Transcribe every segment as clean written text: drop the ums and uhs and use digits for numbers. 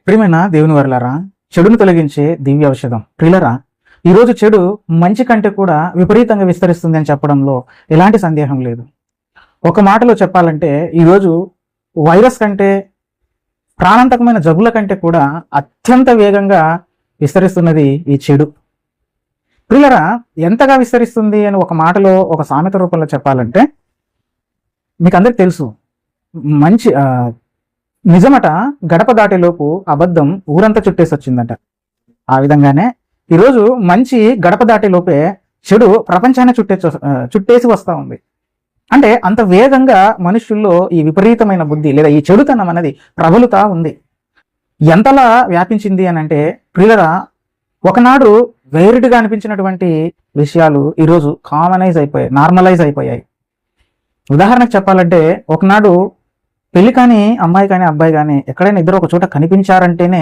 ప్రియమైన దేవుని వర్లారా, చెడును తొలగించే దివ్య ఔషధం. ప్రియులరా, ఈరోజు చెడు మంచి కంటే కూడా విపరీతంగా విస్తరిస్తుంది అని చెప్పడంలో ఎలాంటి సందేహం లేదు. ఒక మాటలో చెప్పాలంటే ఈరోజు వైరస్ కంటే, ప్రాణాంతకమైన జబ్బుల కంటే కూడా అత్యంత వేగంగా విస్తరిస్తున్నది ఈ చెడు. ప్రియులరా, ఎంతగా విస్తరిస్తుంది అని ఒక మాటలో, ఒక సామెత రూపంలో చెప్పాలంటే, మీకు అందరికి తెలుసు, మంచి నిజమట గడప దాటేలోపు అబద్ధం ఊరంతా చుట్టేసి వచ్చిందట. ఆ విధంగానే ఈరోజు మంచి గడప దాటేలోపే చెడు ప్రపంచాన్ని చుట్టేసి వస్తూ ఉంది. అంటే అంత వేగంగా మనుషుల్లో ఈ విపరీతమైన బుద్ధి లేదా ఈ చెడుతనం అనేది ప్రబలుతా ఉంది. ఎంతలా వ్యాపించింది అని అంటే, ప్రియులరా, ఒకనాడు వేరుడిగా అనిపించినటువంటి విషయాలు ఈరోజు కామనైజ్ అయిపోయాయి, నార్మలైజ్ అయిపోయాయి. ఉదాహరణకు చెప్పాలంటే, ఒకనాడు పెళ్లి కానీ అమ్మాయి కానీ అబ్బాయి కానీ ఎక్కడైనా ఇద్దరు ఒక చోట కనిపించారంటేనే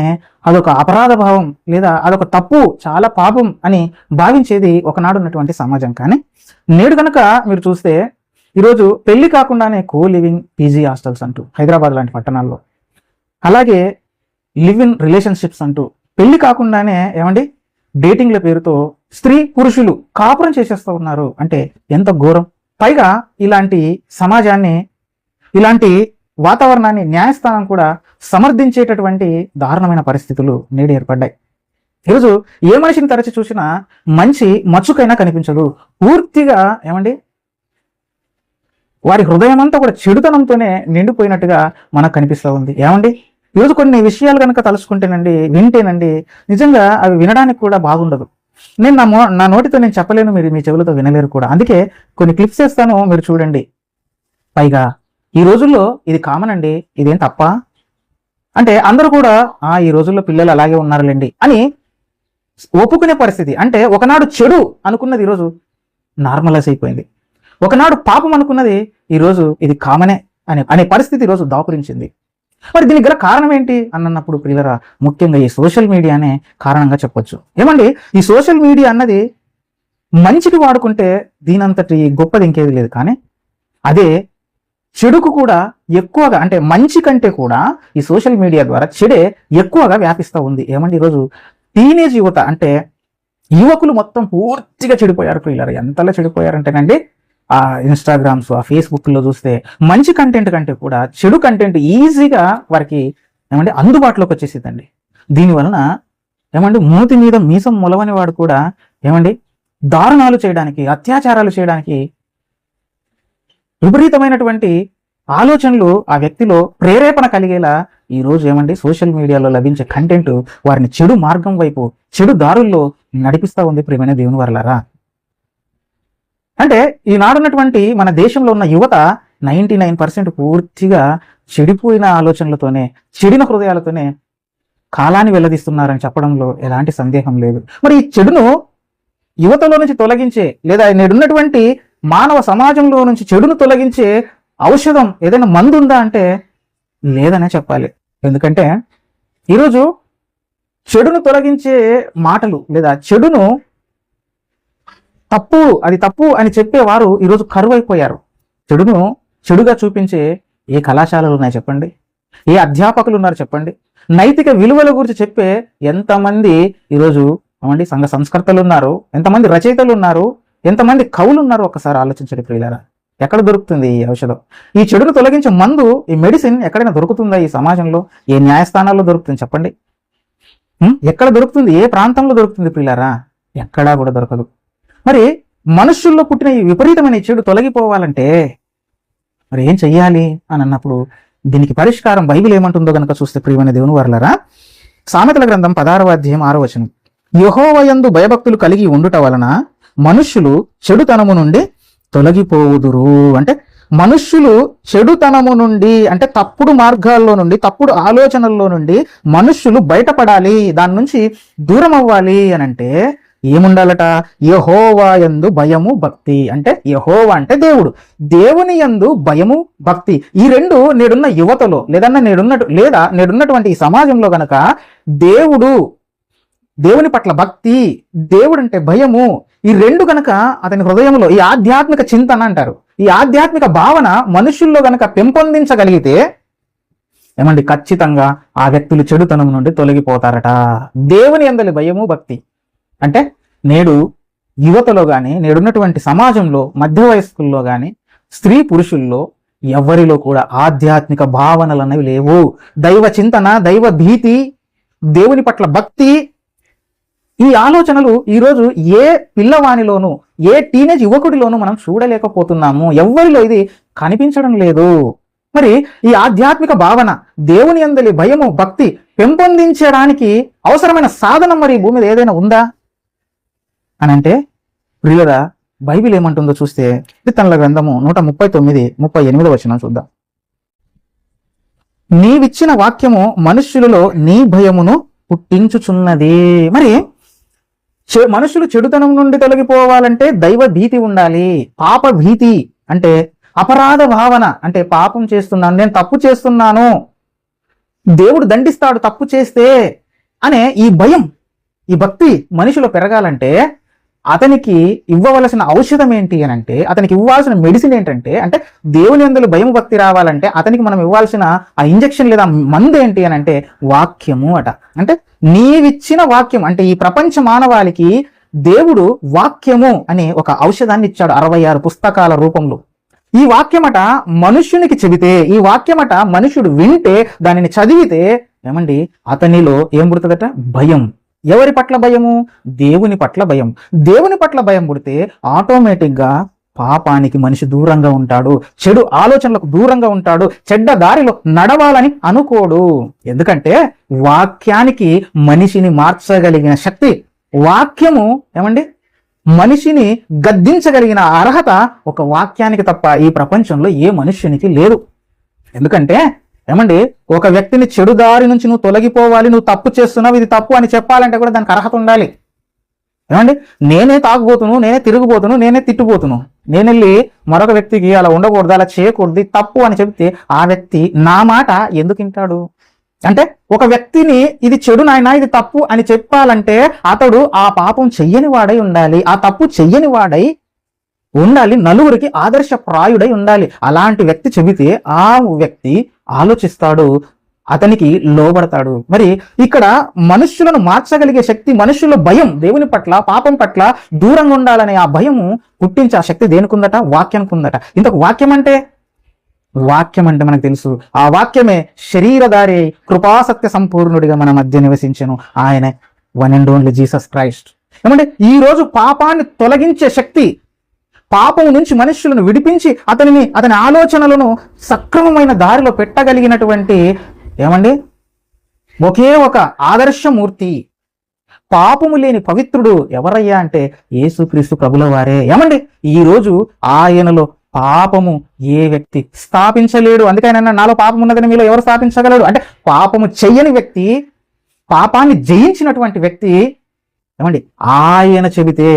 అదొక అపరాధ భావం లేదా అదొక తప్పు, చాలా పాపం అని భావించేది ఒకనాడు ఉన్నటువంటి సమాజం. కానీ నేడు కనుక మీరు చూస్తే ఈరోజు పెళ్లి కాకుండానే కో లివింగ్ పీజీ హాస్టల్స్ అంటూ హైదరాబాద్ లాంటి పట్టణాల్లో, అలాగే లివ్ ఇన్ రిలేషన్షిప్స్ అంటూ పెళ్లి కాకుండానే డేటింగ్ల పేరుతో స్త్రీ పురుషులు కాపురం చేసేస్తూ ఉన్నారు. అంటే ఎంత ఘోరం! పైగా ఇలాంటి సమాజాన్ని, ఇలాంటి వాతావరణాన్ని న్యాయస్థానం కూడా సమర్థించేటటువంటి దారుణమైన పరిస్థితులు నేడు ఏర్పడ్డాయి. ఈరోజు ఏ మనిషిని తరచి చూసినా మంచి మచ్చుకైనా కనిపించదు. పూర్తిగా వారి హృదయం అంతా కూడా చెడుతనంతోనే నిండిపోయినట్టుగా మనకు కనిపిస్తూ ఉంది. ఈరోజు కొన్ని విషయాలు కనుక తలుచుకుంటేనండి, వింటేనండి, నిజంగా అవి వినడానికి కూడా బాగుండదు. నేను నా నోటితో నేను చెప్పలేను, మీరు మీ చెవులతో వినలేరు కూడా. అందుకే కొన్ని క్లిప్స్ వేస్తాను, మీరు చూడండి. పైగా ఈ రోజుల్లో ఇది కామన్ అండి, ఇదేం తప్ప అంటే అందరూ కూడా ఈ రోజుల్లో పిల్లలు అలాగే ఉన్నారులేండి అని ఒప్పుకునే పరిస్థితి. అంటే ఒకనాడు చెడు అనుకున్నది ఈరోజు నార్మలైజ్ అయిపోయింది. ఒకనాడు పాపం అనుకున్నది ఈరోజు ఇది కామనే అనే పరిస్థితి ఈరోజు దాపురించింది. మరి దీనికి గల కారణం ఏంటి అన్నప్పుడు ప్రియులరా, ముఖ్యంగా ఈ సోషల్ మీడియానే కారణంగా చెప్పొచ్చు. ఈ సోషల్ మీడియా అన్నది మంచికి వాడుకుంటే దీనంతటి గొప్పది ఇంకేది లేదు. కానీ అదే చెడుకు కూడా ఎక్కువగా, అంటే మంచి కంటే కూడా ఈ సోషల్ మీడియా ద్వారా చెడే ఎక్కువగా వ్యాపిస్తూ ఉంది. ఈరోజు టీనేజ్ యువత, అంటే యువకులు మొత్తం పూర్తిగా చెడిపోయారు ప్రియులారా. ఎంతలా చెడిపోయారంటేనండి, ఆ ఇన్స్టాగ్రామ్స్, ఆ ఫేస్బుక్లో చూస్తే మంచి కంటెంట్ కంటే కూడా చెడు కంటెంట్ ఈజీగా వారికి అందుబాటులోకి వచ్చేసిందండి. దీనివలన మూతి మీద మీసం మొలవని వాడు కూడా దారుణాలు చేయడానికి, అత్యాచారాలు చేయడానికి విపరీతమైనటువంటి ఆలోచనలు ఆ వ్యక్తిలో ప్రేరేపణ కలిగేలా ఈరోజు సోషల్ మీడియాలో లభించే కంటెంట్ వారిని చెడు మార్గం వైపు, చెడు దారుల్లో నడిపిస్తూ ఉంది. ప్రియమైన దేవుని వర్లారా, అంటే ఈనాడున్నటువంటి మన దేశంలో ఉన్న యువత 99% పూర్తిగా చెడిపోయిన ఆలోచనలతోనే, చెడిన హృదయాలతోనే కాలాన్ని వెల్లదీస్తున్నారని చెప్పడంలో ఎలాంటి సందేహం లేదు. మరి ఈ చెడును యువతలో నుంచి తొలగించే, లేదా నేడున్నటువంటి మానవ సమాజంలో నుంచి చెడును తొలగించే ఔషధం, ఏదైనా మందు ఉందా అంటే లేదనే చెప్పాలి. ఎందుకంటే ఈరోజు చెడును తొలగించే మాటలు లేదా చెడును అది తప్పు అని చెప్పేవారు ఈరోజు కరువైపోయారు. చెడును చెడుగా చూపించే ఏ కళాశాలలు ఉన్నాయి చెప్పండి, ఏ అధ్యాపకులు ఉన్నారు చెప్పండి, నైతిక విలువల గురించి చెప్పే ఎంతమంది ఈరోజు సంఘ సంస్కర్తలు ఉన్నారు, ఎంతమంది రచయితలు ఉన్నారు, ఎంతమంది కవులు ఉన్నారు, ఒక్కసారి ఆలోచించండి ప్రియులారా. ఎక్కడ దొరుకుతుంది ఈ ఔషధం? ఈ చెడును తొలగించే మందు, ఈ మెడిసిన్ ఎక్కడైనా దొరుకుతుందా ఈ సమాజంలో? ఏ న్యాయస్థానాల్లో దొరుకుతుంది చెప్పండి? ఎక్కడ దొరుకుతుంది? ఏ ప్రాంతంలో దొరుకుతుంది ప్రియులారా? ఎక్కడా కూడా దొరకదు. మరి మనుషుల్లో పుట్టిన ఈ విపరీతమైన చెడు తొలగిపోవాలంటే మరి ఏం చెయ్యాలి అని అన్నప్పుడు దీనికి పరిష్కారం బైబిల్ ఏమంటుందో గనక చూస్తే, ప్రియమైన దేవుని వర్లారా, సామెతల గ్రంథం 16వ అధ్యాయం 6వ వచనం, యెహోవాయందు భయభక్తులు కలిగి ఉండుట వలన మనుష్యులు చెడుతనము నుండి తొలగిపోవుదురు. అంటే మనుష్యులు చెడుతనము నుండి, అంటే తప్పుడు మార్గాల్లో నుండి, తప్పుడు ఆలోచనల్లో నుండి మనుష్యులు బయటపడాలి, దాని నుంచి దూరం అవ్వాలి అని అంటే ఏముండాలట? యెహోవా యందు భయము భక్తి. అంటే యెహోవా అంటే దేవుడు, దేవుని యందు భయము భక్తి. ఈ రెండు నేడున్న యువతలో లేదా నేడున్నటువంటి ఈ సమాజంలో గనక దేవుని పట్ల భక్తి, దేవుడు అంటే భయము, ఈ రెండు గనక అతని హృదయంలో, ఈ ఆధ్యాత్మిక చింతన అంటారు, ఈ ఆధ్యాత్మిక భావన మనుషుల్లో గనక పెంపొందించగలిగితే ఏమండి ఖచ్చితంగా ఆ వ్యక్తులు చెడుతనం నుండి తొలగిపోతారట. దేవుని యందలి భయము భక్తి అంటే నేడు యువతలో కానీ, నేడున్నటువంటి సమాజంలో మధ్య వయస్కుల్లో కానీ, స్త్రీ పురుషుల్లో ఎవరిలో కూడా ఆధ్యాత్మిక భావనలు అనేవి లేవు. దైవ చింతన, దైవ భీతి, దేవుని పట్ల భక్తి, ఈ ఆలోచనలు ఈరోజు ఏ పిల్లవానిలోనూ, ఏ టీనేజ్ యువకుడిలోనూ మనం చూడలేకపోతున్నాము. ఎవరిలో ఇది కనిపించడం లేదు. మరి ఈ ఆధ్యాత్మిక భావన, దేవుని యందలి భయము భక్తి పెంపొందించడానికి అవసరమైన సాధనం మరి భూమి మీద ఏదైనా ఉందా అని అంటే, ప్రియులరా, బైబిల్ ఏమంటుందో చూస్తే కీర్తనల గ్రంథము 139:38 వచనం చూద్దాం. నీవిచ్చిన వాక్యము మనుష్యులలో నీ భయమును పుట్టించుచున్నది. మరి మనుషులు చెడుతనం నుండి తొలగిపోవాలంటే దైవ భీతి ఉండాలి. పాప భీతి అంటే అపరాధ భావన, అంటే పాపం చేస్తున్నాను, నేను తప్పు చేస్తున్నాను, దేవుడు దండిస్తాడు తప్పు చేస్తే అనే ఈ భయం, ఈ భక్తి మనిషిలో పెరగాలంటే అతనికి ఇవ్వవలసిన ఔషధం ఏంటి అని అంటే, అతనికి ఇవ్వాల్సిన మెడిసిన్ ఏంటంటే, అంటే దేవుని యందలి భయం భక్తి రావాలంటే అతనికి మనం ఇవ్వాల్సిన ఆ ఇంజెక్షన్ లేదా మందు ఏంటి అని అంటే వాక్యము అట. అంటే నీవిచ్చిన వాక్యం, అంటే ఈ ప్రపంచ మానవాళికి దేవుడు వాక్యము అనే ఒక ఔషధాన్ని ఇచ్చాడు 66 పుస్తకాల రూపంలో. ఈ వాక్యమట మనుష్యునికి చెబితే, ఈ వాక్యమట మనుష్యుడు వింటే, దానిని చదివితే ఏమండి అతనిలో ఏం పుడుతుందట? భయం. ఎవరి పట్ల భయము? దేవుని పట్ల భయం. దేవుని పట్ల భయం పుడితే ఆటోమేటిక్గా పాపానికి మనిషి దూరంగా ఉంటాడు, చెడు ఆలోచనలకు దూరంగా ఉంటాడు, చెడ్డ దారిలో నడవాలని అనుకోడు. ఎందుకంటే వాక్యానికి మనిషిని మార్చగలిగిన శక్తి, వాక్యము ఏమండి మనిషిని గద్దించగలిగిన అర్హత ఒక వాక్యానికి తప్ప ఈ ప్రపంచంలో ఏ మనుష్యునికి లేదు. ఎందుకంటే ఏమండి ఒక వ్యక్తిని చెడు దారి నుంచి నువ్వు తొలగిపోవాలి, నువ్వు తప్పు చేస్తున్నావు, ఇది తప్పు అని చెప్పాలంటే కూడా దానికి అర్హత ఉండాలి. ఏమండి నేనే తాగుబోతును, నేనే తిరుగుబోతును, నేనే తిట్టుబోతును, నేను వెళ్ళి మరొక వ్యక్తికి అలా ఉండకూడదు, అలా చేయకూడదు, తప్పు అని చెప్తే ఆ వ్యక్తి నా మాట ఎందుకు వింటాడు? అంటే ఒక వ్యక్తిని ఇది చెడు నాయనా, ఇది తప్పు అని చెప్పాలంటే అతడు ఆ పాపం చెయ్యని వాడై ఉండాలి, ఆ తప్పు చెయ్యని వాడై ఉండాలి, నలుగురికి ఆదర్శప్రాయుడై ఉండాలి. అలాంటి వ్యక్తి చెబితే ఆ వ్యక్తి ఆలోచిస్తాడు, అతనికి లోబడతాడు. మరి ఇక్కడ మనుష్యులను మార్చగలిగే శక్తి, మనుష్యుల భయం, దేవుని పట్ల పాపం పట్ల దూరంగా ఉండాలనే ఆ భయము పుట్టించే ఆ శక్తి దేనికి ఉందట? వాక్యానికి ఉందట. ఇంతకు వాక్యం అంటే మనకు తెలుసు, ఆ వాక్యమే శరీరధారి కృపాసత్య సంపూర్ణుడిగా మన మధ్య నివసించెను. ఆయన one and only Jesus Christ. ఏమంటే ఈ రోజు పాపాన్ని తొలగించే శక్తి, పాపం నుంచి మనుష్యులను విడిపించి అతని ఆలోచనలను సక్రమమైన దారిలో పెట్టగలిగినటువంటి ఏమండి ఒకే ఒక ఆదర్శమూర్తి, పాపము లేని పవిత్రుడు ఎవరయ్యా అంటే యేసుక్రీస్తు ప్రభుల వారే. ఏమండి ఈ రోజు ఆయనలో పాపము ఏ వ్యక్తి స్థాపించలేడు. అందుకైనా నాలో పాపం ఉన్నదని మీలో ఎవరు స్థాపించగలడు? అంటే పాపము చెయ్యని వ్యక్తి, పాపాన్ని జయించినటువంటి వ్యక్తి ఏమండి ఆయన చెబితే,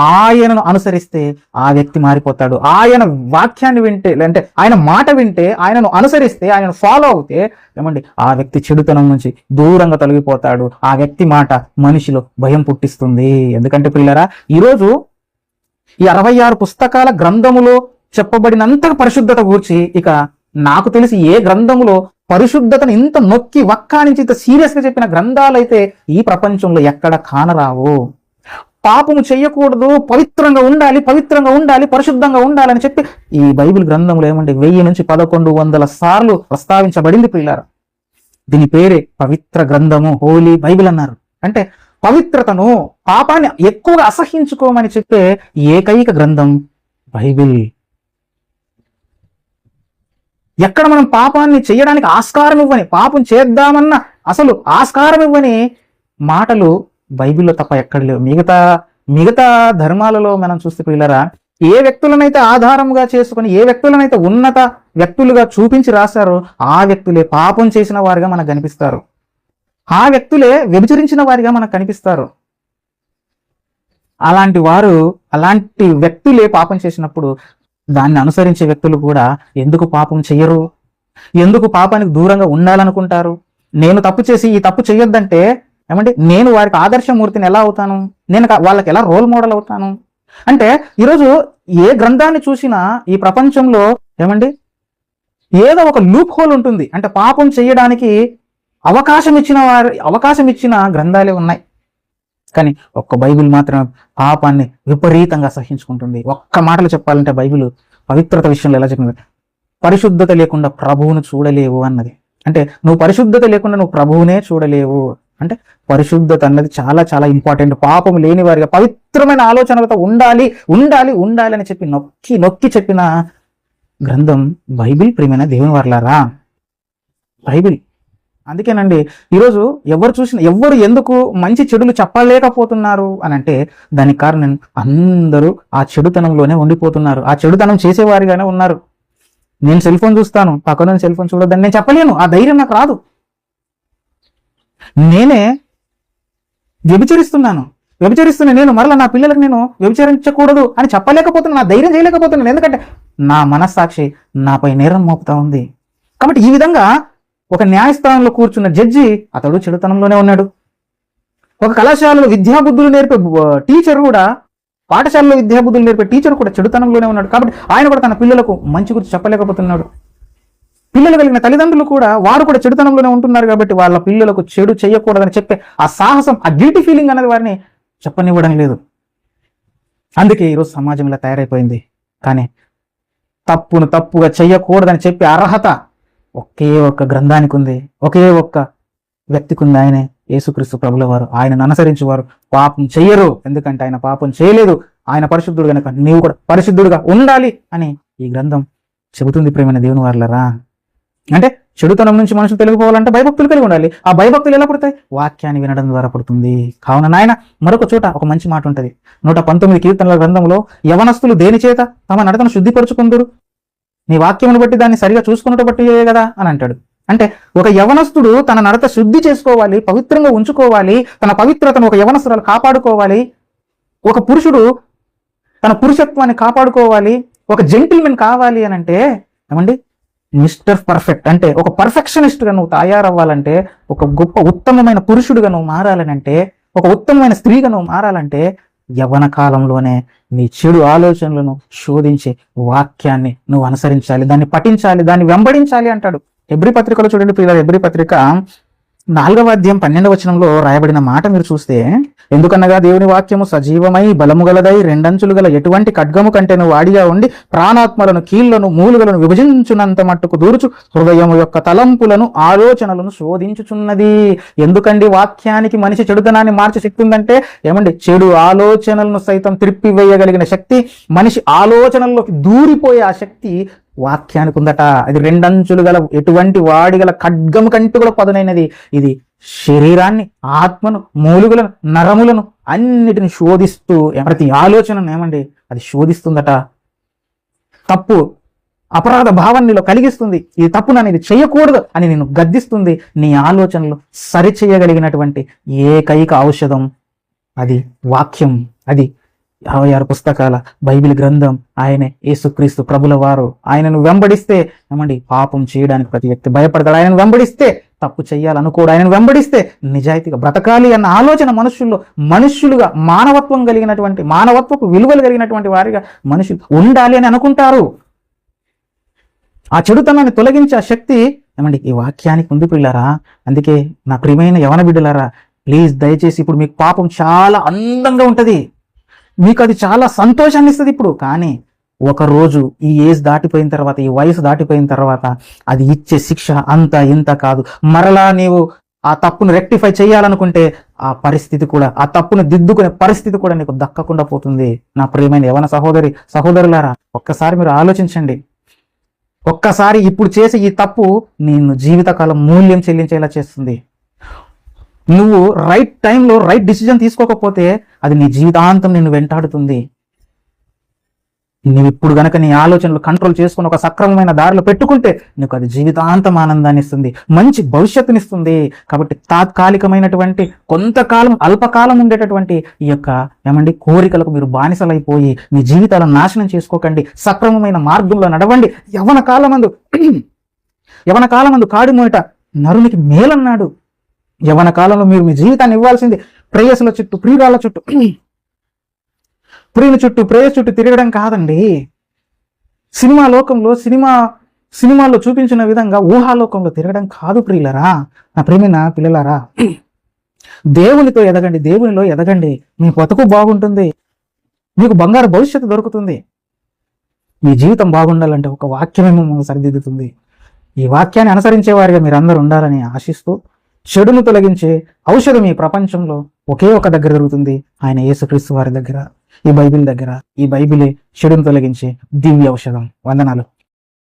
ఆయనను అనుసరిస్తే ఆ వ్యక్తి మారిపోతాడు. ఆయన వాక్యాన్ని వింటే, అంటే ఆయన మాట వింటే, ఆయనను అనుసరిస్తే, ఆయనను ఫాలో అవుతే ఏమండి ఆ వ్యక్తి చెడుతనం నుంచి దూరంగా తొలగిపోతాడు. ఆ వ్యక్తి మాట మనిషిలో భయం పుట్టిస్తుంది. ఎందుకంటే పిల్లరా, ఈరోజు ఈ 66 పుస్తకాల గ్రంథములో చెప్పబడినంత పరిశుద్ధత గూర్చి ఇక నాకు తెలిసి ఏ గ్రంథములో పరిశుద్ధతను ఇంత నొక్కి వక్కానించి ఇంత సీరియస్ గా చెప్పిన గ్రంథాలైతే ఈ ప్రపంచంలో ఎక్కడ కానరావు. పాపము చెయ్యకూడదు, పవిత్రంగా ఉండాలి, పరిశుద్ధంగా ఉండాలని చెప్పి ఈ బైబిల్ గ్రంథంలో ఏమంటే 1000 నుంచి 1100 సార్లు ప్రస్తావించబడింది పిల్లారా. దీని పేరే పవిత్ర గ్రంథము, హోలీ బైబిల్ అన్నారు. అంటే పవిత్రతను, పాపాన్ని ఎక్కువగా అసహించుకోమని చెప్పే ఏకైక గ్రంథం బైబిల్. ఎక్కడ మనం పాపాన్ని చేయడానికి ఆస్కారం ఇవ్వని, పాపం చేద్దామన్న అసలు ఆస్కారం ఇవ్వని మాటలు బైబిల్లో తప్ప ఎక్కడ లేవు. మిగతా ధర్మాలలో మనం చూస్తే పిల్లరా, ఏ వ్యక్తులనైతే ఆధారంగా చేసుకుని, ఏ వ్యక్తులనైతే ఉన్నత వ్యక్తులుగా చూపించి రాశారో ఆ వ్యక్తులే పాపం చేసిన వారిగా మనకు కనిపిస్తారు, ఆ వ్యక్తులే వ్యభిచరించిన వారిగా మనకు కనిపిస్తారు. అలాంటి వ్యక్తులే పాపం చేసినప్పుడు దాన్ని అనుసరించే వ్యక్తులు కూడా ఎందుకు పాపం చెయ్యరు? ఎందుకు పాపానికి దూరంగా ఉండాలనుకుంటారు? నేను తప్పు చేసి ఈ తప్పు చెయ్యొద్దంటే ఏమంటే నేను వారికి ఆదర్శమూర్తిని ఎలా అవుతాను? నేను వాళ్ళకి ఎలా రోల్ మోడల్ అవుతాను? అంటే ఈరోజు ఏ గ్రంథాన్ని చూసినా ఈ ప్రపంచంలో ఏమండి ఏదో ఒక లూప్ హోల్ ఉంటుంది. అంటే పాపం చేయడానికి అవకాశం ఇచ్చిన గ్రంథాలే ఉన్నాయి. కానీ ఒక్క బైబిల్ మాత్రం పాపాన్ని విపరీతంగా సహించుకుంటుంది. ఒక్క మాటలు చెప్పాలంటే బైబిల్ పవిత్రత విషయంలో ఎలా చెప్పింది? పరిశుద్ధత లేకుండా ప్రభువును చూడలేవు అన్నది. అంటే నువ్వు పరిశుద్ధత లేకుండా నువ్వు ప్రభువునే చూడలేవు. అంటే పరిశుద్ధత అన్నది చాలా చాలా ఇంపార్టెంట్. పాపం లేని వారిగా పవిత్రమైన ఆలోచనలతో ఉండాలి ఉండాలి ఉండాలి అని చెప్పి నొక్కి నొక్కి చెప్పిన గ్రంథం బైబిల్. ప్రియమైన దేవుని వర్లారా, బైబిల్. అందుకేనండి ఈరోజు ఎవరు ఎందుకు మంచి చెడులు చెప్పలేకపోతున్నారు అని అంటే దానికి కారణం అందరూ ఆ చెడుతనంలోనే ఉండిపోతున్నారు. ఆ చెడుతనం చేసేవారిగానే ఉన్నారు. నేను సెల్ ఫోన్ చూస్తాను, పక్కన సెల్ ఫోన్ చూడొద్దని నేను చెప్పలేను. ఆ ధైర్యం నాకు రాదు. నేనే వ్యభిచరిస్తున్నా నేను మరలా నా పిల్లలకు నేను వ్యభిచరించకూడదు అని చెప్పలేకపోతున్నాను. నా ధైర్యం చేయలేకపోతున్నాను. ఎందుకంటే నా మనస్సాక్షి నాపై నేరం మోపుతా ఉంది. కాబట్టి ఈ విధంగా ఒక న్యాయస్థానంలో కూర్చున్న జడ్జి అతడు చెడుతనంలోనే ఉన్నాడు. ఒక కళాశాలలో విద్యాబుద్ధులు నేర్పే టీచర్ కూడా, పాఠశాలలో విద్యాబుద్ధులు నేర్పే టీచర్ కూడా చెడుతనంలోనే ఉన్నాడు. కాబట్టి ఆయన కూడా తన పిల్లలకు మంచి గురించి చెప్పలేకపోతున్నాడు. పిల్లలు కలిగిన తల్లిదండ్రులు కూడా వారు కూడా చెడుతనంలోనే ఉంటున్నారు. కాబట్టి వాళ్ళ పిల్లలకు చెడు చేయకూడదని చెప్పే ఆ సాహసం, ఆ గిల్టీ ఫీలింగ్ అనేది వారిని చెప్పనివ్వడం లేదు. అందుకే ఈరోజు సమాజం ఇలా తయారైపోయింది. కానీ తప్పుగా చెయ్యకూడదని చెప్పే అర్హత ఒకే ఒక్క గ్రంథానికి ఉంది, ఒకే ఒక్క వ్యక్తికి ఉంది. ఆయనే యేసుక్రీస్తు ప్రభుల వారు. ఆయనను అనుసరించేవారు పాపం చెయ్యరు. ఎందుకంటే ఆయన పాపం చేయలేదు. ఆయన పరిశుద్ధుడు కనుక నీవు కూడా పరిశుద్ధుడుగా ఉండాలి అని ఈ గ్రంథం చెబుతుంది. ప్రేమైన దేవుని వారలారా, అంటే చెడుతనం నుంచి మనుషులు తొలగిపోవాలంటే భయభక్తులు కలిగి ఉండాలి. ఆ భయభక్తులు ఎలా పుడతాయి? వాక్యాన్ని వినడం ద్వారా పుడుతుంది. కావున నాయన మరొక చోట ఒక మంచి మాట ఉంటుంది. 119 కీర్తనల గ్రంథంలో యవనస్తులు దేని చేత తమ నడతను శుద్ధిపరుచుకుందరు? నీ వాక్యమును బట్టి దాన్ని సరిగా చూసుకున్నట్టు బట్టి కదా అని అంటాడు. అంటే ఒక యవనస్తుడు తన నడత శుద్ధి చేసుకోవాలి, పవిత్రంగా ఉంచుకోవాలి, తన పవిత్రతను ఒక యవనస్తురాలు కాపాడుకోవాలి. ఒక పురుషుడు తన పురుషత్వాన్ని కాపాడుకోవాలి, ఒక జెంటిల్మెన్ కావాలి అని అంటే ఏమండి, మిస్టర్ పర్ఫెక్ట్ అంటే ఒక పర్ఫెక్షనిస్ట్గా నువ్వు తయారవ్వాలంటే, ఒక గొప్ప ఉత్తమమైన పురుషుడిగా నువ్వు మారాలని అంటే, ఒక ఉత్తమమైన స్త్రీగా నువ్వు మారాలంటే యవ్వన కాలంలోనే నీ చెడు ఆలోచనలను శోధించే వాక్యాన్ని నువ్వు అనుసరించాలి, దాన్ని పఠించాలి, దాన్ని వెంబడించాలి అంటాడు. హెబ్రీ పత్రికలో చూడండి ప్రియులారా, హెబ్రీ పత్రిక 4వ అధ్యాయం 12వ వచనంలో రాయబడిన మాట మీరు చూస్తే, ఎందుకనగా దేవుని వాక్యము సజీవమై బలము గలదై రెండంచులు గల ఎటువంటి ఖడ్గము కంటేను వాడిగా ఉండి ప్రాణాత్మలను కీళ్లను మూలుగలను విభజించునంత మట్టుకు దూరుచు హృదయము యొక్క తలంపులను ఆలోచనలను శోధించుచున్నది. ఎందుకండి వాక్యానికి మనిషి చెడుతనాన్ని మార్చే శక్తి ఉందంటే ఏమండి, చెడు ఆలోచనలను సైతం త్రిప్పివేయగలిగిన శక్తి, మనిషి ఆలోచనల్లోకి దూరిపోయే ఆ శక్తి వాక్యానికి ఉందట. అది రెండంచులు గల ఎటువంటి వాడిగల ఖడ్గము కంటే కూడా పదునైనది. ఇది శరీరాన్ని, ఆత్మను, మూలుగులను, నరములను అన్నిటిని శోధిస్తూ ప్రతి ఆలోచనను ఏమండి అది శోధిస్తుందట. తప్పు అపరాధ భావాన్ని నీలో కలిగిస్తుంది. ఇది తప్పు, నన్ను ఇది చేయకూడదు అని నేను గద్దిస్తుంది. నీ ఆలోచనలు సరిచేయగలిగినటువంటి ఏకైక ఔషధం అది వాక్యం. అది 56 పుస్తకాల బైబిల్ గ్రంథం. ఆయనే యేసుక్రీస్తు ప్రభుల వారు. ఆయనను వెంబడిస్తే ఏమండి పాపం చేయడానికి ప్రతి వ్యక్తి భయపడతాడు. ఆయనను వెంబడిస్తే తప్పు చెయ్యాలనుకోడు. ఆయనను వెంబడిస్తే నిజాయితీగా బ్రతకాలి అన్న ఆలోచన మనుష్యులుగా మానవత్వం కలిగినటువంటి, మానవత్వపు విలువలు కలిగినటువంటి వారిగా మనుషులు ఉండాలి అని అనుకుంటారు. ఆ చెడుతనాన్ని తొలగించే శక్తి ఏమండి ఈ వాక్యానికి ఉంది ప్రియులారా. అందుకే నా ప్రియమైన యవన బిడ్డలారా, ప్లీజ్ దయచేసి, ఇప్పుడు మీకు పాపం చాలా అందంగా ఉంటది, మీకు అది చాలా సంతోషాన్ని ఇస్తుంది ఇప్పుడు. కానీ ఒకరోజు ఈ ఏజ్ దాటిపోయిన తర్వాత, ఈ వయసు దాటిపోయిన తర్వాత అది ఇచ్చే శిక్ష అంత ఇంత కాదు. మరలా నీవు ఆ తప్పును రెక్టిఫై చేయాలనుకుంటే ఆ పరిస్థితి కూడా, ఆ తప్పును దిద్దుకునే పరిస్థితి కూడా నీకు దక్కకుండా పోతుంది. నా ప్రియమైన యవన సహోదరులారా, ఒక్కసారి మీరు ఆలోచించండి. ఒక్కసారి ఇప్పుడు చేసే ఈ తప్పు నిన్ను జీవితకాలం మూల్యం చెల్లించేలా చేస్తుంది. నువ్వు రైట్ టైంలో రైట్ డిసిజన్ తీసుకోకపోతే అది నీ జీవితాంతం నిన్ను వెంటాడుతుంది. నువ్వు ఇప్పుడు గనక నీ ఆలోచనలు కంట్రోల్ చేసుకుని ఒక సక్రమమైన దారిలో పెట్టుకుంటే నీకు అది జీవితాంతం ఆనందాన్ని ఇస్తుంది, మంచి భవిష్యత్తునిస్తుంది. కాబట్టి తాత్కాలికమైనటువంటి, కొంతకాలం అల్పకాలం ఉండేటటువంటి ఈ యొక్క ఏమండి కోరికలకు మీరు బానిసలైపోయి మీ జీవితాలను నాశనం చేసుకోకండి. సక్రమమైన మార్గంలో నడవండి. యవన కాలమందు కాడి మోయట నరునికి మేలన్నాడు. యవన కాలంలో మీరు మీ జీవితాన్ని ఇవ్వాల్సింది ప్రేయసుల చుట్టూ, ప్రియురాల చుట్టూ, ప్రియుల చుట్టూ, ప్రేయస్ చుట్టూ తిరగడం కాదండి. సినిమా లోకంలో, సినిమా సినిమాల్లో చూపించిన విధంగా ఊహాలోకంలో తిరగడం కాదు ప్రియులరా. నా ప్రియమైన పిల్లలారా, దేవునితో ఎదగండి, దేవునిలో ఎదగండి. మీ బతుకు బాగుంటుంది, మీకు బంగారు భవిష్యత్తు దొరుకుతుంది. మీ జీవితం బాగుండాలంటే ఒక వాక్యమే మిమ్మల్ని సరిదిద్దుతుంది. ఈ వాక్యాన్ని అనుసరించే వారిగా మీరందరూ ఉండాలని ఆశిస్తూ, చెడును తొలగించే ఔషధం ఈ ప్రపంచంలో ఒకే ఒక దగ్గర దొరుకుతుంది, ఆయన యేసుక్రీస్తు వారి దగ్గర, ఈ బైబిల్ దగ్గర. ఈ బైబిలే చెడును తొలగించే దివ్య ఔషధం. వందనాలు.